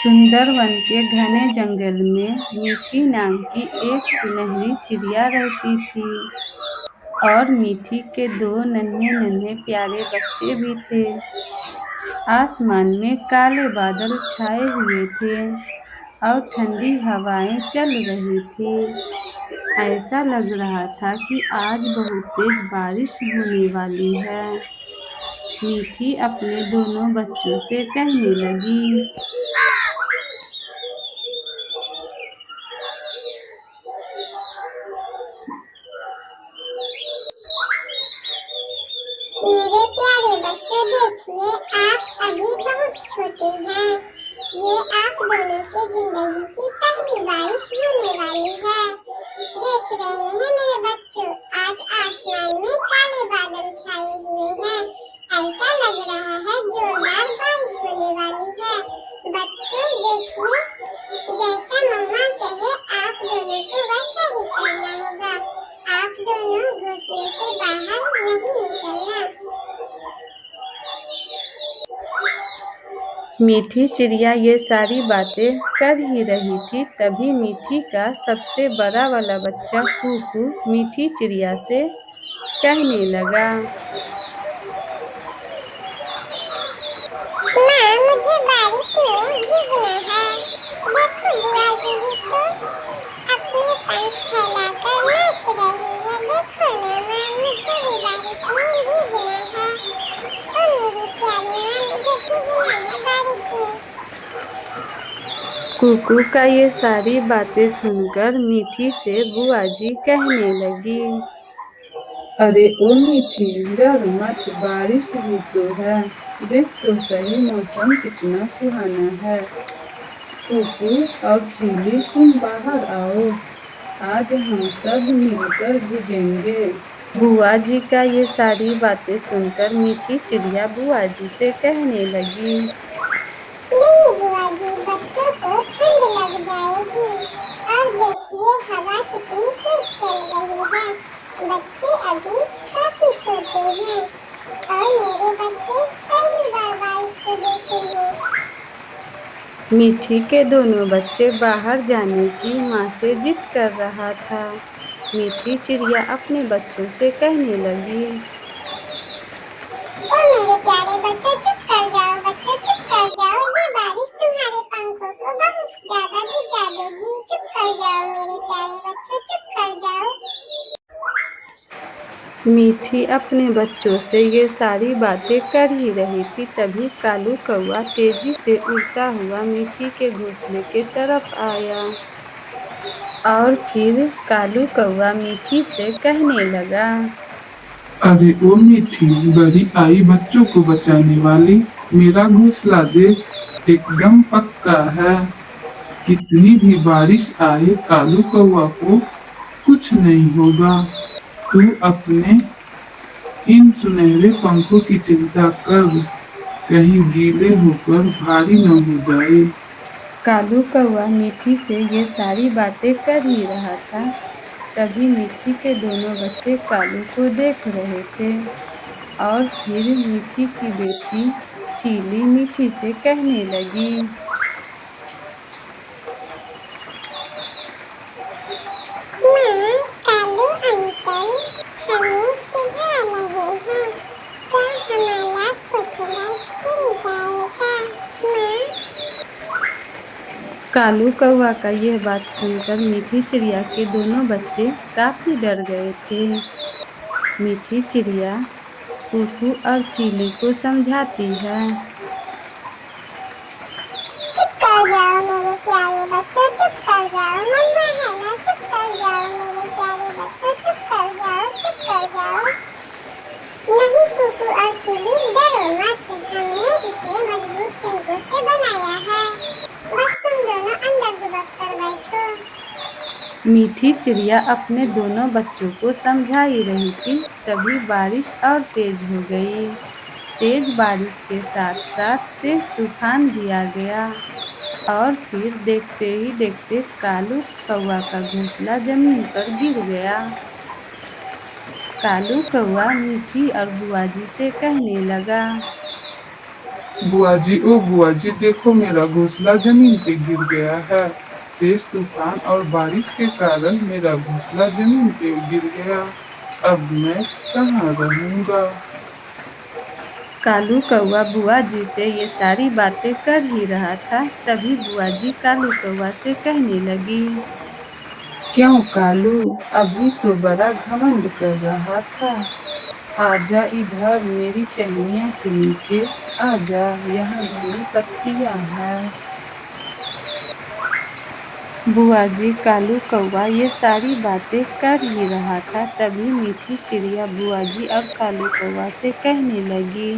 सुंदर वन के घने जंगल में मीठी नाम की एक सुनहरी चिड़िया रहती थी और मीठी के दो नन्हे नन्हे प्यारे बच्चे भी थे। आसमान में काले बादल छाए हुए थे और ठंडी हवाएं चल रही थी। ऐसा लग रहा था कि आज बहुत तेज बारिश होने वाली है। मीठी अपने दोनों बच्चों से कहने लगी, मेरे प्यारे बच्चों, देखिए आप अभी बहुत छोटे हैं। ये आप दोनों की जिंदगी की पहली बारिश होने वाली है। देख रहे हैं मेरे बच्चों, आज आसमान में काले बादल छाए हुए हैं। ऐसा लग रहा है जोरदार बारिश होने वाली है। बच्चों देखिए, जैसा मम्मा कहे आप दोनों को वैसा ही करना होगा। आप दोनों घोंसले से बाहर नहीं निकलना। मीठी चिड़िया ये सारी बातें कर ही रही थी, तभी मीठी का सबसे बड़ा वाला बच्चा कुकू मीठी चिड़िया से कहने लगा, माँ, मुझे बारिश में भीगना है। देखो बुआ जी भी तो अपने पंख फैलाकर नाच रही है। देखो ना माँ, मुझे भी बारिश में भीगना है। ओ मेरी प्यारी माँ, मुझे भीगना है बारिश में। कुकू का ये सारी बातें सुनकर मीठी से बुआ जी कहने लगी, अरे ओ मीठी, डर मत, बारिश ही तो है। देख तो सही, मौसम कितना सुहाना है। कुकू और चीली, तुम बाहर आओ, आज हम सब मिलकर भीगेंगे। बुआ जी का ये सारी बातें सुनकर मीठी चिड़िया बुआ जी से कहने लगी, नहीं बुआ जी, बच्चों को ठंड लग जाएगी। और देखिए हवा कितनी तेज चल रही है। बच्चे अभी काफी छोटे हैं और मेरे बच्चे पहली बार बारिश को देखेंगे। मीठी के दोनों बच्चे बाहर जाने की माँ से जिद कर रहा था। मीठी चिड़िया अपने बच्चों से कहने लगी, ओ मेरे प्यारे बच्चे, चुप कर जाओ। बच्चे चुप कर जाओ, ये बारिश तुम्हारे पंखों को बहुत ज्यादा भिगा देगी। चुप कर जाओ मेरे प्यारे बच्चे, चुप कर जाओ। मीठी अपने बच्चों से ये सारी बातें कर ही रही थी, तभी कालू कौवा तेजी से उड़ता हुआ मीठी के घोंसले के तरफ आया और फिर कालू कौवा मीठी से कहने लगा, अरे ओ मीठी, बड़ी आई बच्चों को बचाने वाली, मेरा घोंसला देख, एकदम पक्का है। कितनी भी बारिश आए, कालू कौवा को कुछ नहीं होगा। तू अपने इन सुनहरे पंखों की चिंता कर, कहीं गीले होकर भारी न हो जाए। कालू कौवा मीठी से ये सारी बातें कर ही रहा था, तभी मीठी के दोनों बच्चे कालू को देख रहे थे और फिर मीठी की बेटी चीली मीठी से कहने लगी, माँ, कालू अंकल हमें चिढ़ा रहे हैं। क्या हमारा घोंसला गिर जाएगा? माँ, कालू कौवा का यह बात सुनकर मीठी चिड़िया के दोनों बच्चे काफी डर गए थे। मीठी चिड़िया कुकू और चीली को समझाती है, चुप कर जाओ मेरे प्यारे बच्चों, चुप कर जाओ। मम्मा है ना, चुप कर जाओ मेरे प्यारे बच्चों, चुप कर जाओ, चुप कर जाओ। नहीं कुकू और चिली, डरो मत। हमने इसे मजबूत तिनकों से बनाया है। बस तुम दोनों अंदर दुबक कर बैठो। मीठी चिड़िया अपने दोनों बच्चों को समझा ही रही थी, तभी बारिश और तेज हो गई। तेज बारिश के साथ साथ तेज तूफान भी आ गया और फिर देखते ही देखते कालू कौवा का घोंसला जमीन पर गिर गया। कालू कौवा मीठी और बुआ जी से कहने लगा, बुआ जी देखो मेरा घोंसला जमीन पे गिर गया है। तेज तूफान और बारिश के कारण मेरा घोंसला जमीन पे गिर गया। अब मैं कहाँ रहूंगा? कालू कौआ बुआ जी से ये सारी बातें कर ही रहा था, तभी बुआ जी कालू कौआ से कहने लगी। क्यों कालू, अभी तो बड़ा घमंड कर रहा था। आजा इधर मेरी टहनियों के नीचे, आजा, यहाँ घनी पत्तियां हैं। बुआ जी कालू कौआ ये सारी बातें कर ही रहा था, तभी मीठी चिड़िया बुआ जी और कालू कौआ से कहने लगी।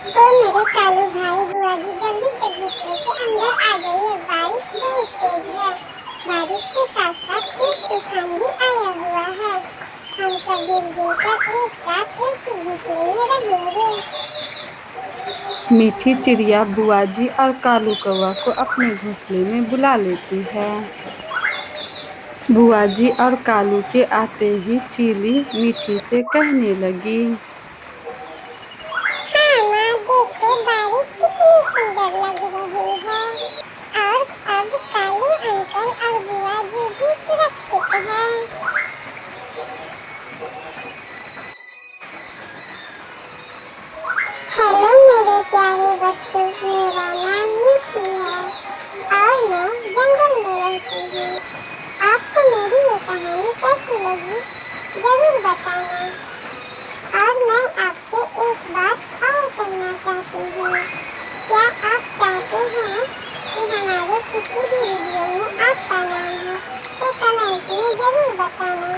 ओ मेरे कालू भाई, बुआ जी जल्दी से घोंसले के अंदर आ जाइए, बारिश बहुत तेज है। बारिश के साथ साथ तेज तूफान भी आया हुआ है। हम सब मिलजुल कर एक साथ एक ही घोंसले में रहेंगे। मीठी चिड़िया बुआ जी और कालू कौआ को अपने घोंसले में बुला लेती है। बुआ जी और कालू के आते ही चीली मीठी से कहने लगी। हाँ माँ, देखो बारिश कितनी सुंदर लग रही है। और अब कालू अंकल और बुआ जी भी सुरक्षित हैं। हेलो मेरे प्यारे बच्चों, मेरा नाम मीठी है और मैं जंगल में रहती हूँ। आपको मेरी ये कहानी कैसी लगी जरूर बताना। और मैं आपसे एक बात और कहना चाहती हूँ। क्या आप चाहते हैं कि हमारे किसी भी वीडियो में आपका नाम हो तो कमेंट में जरूर बताना।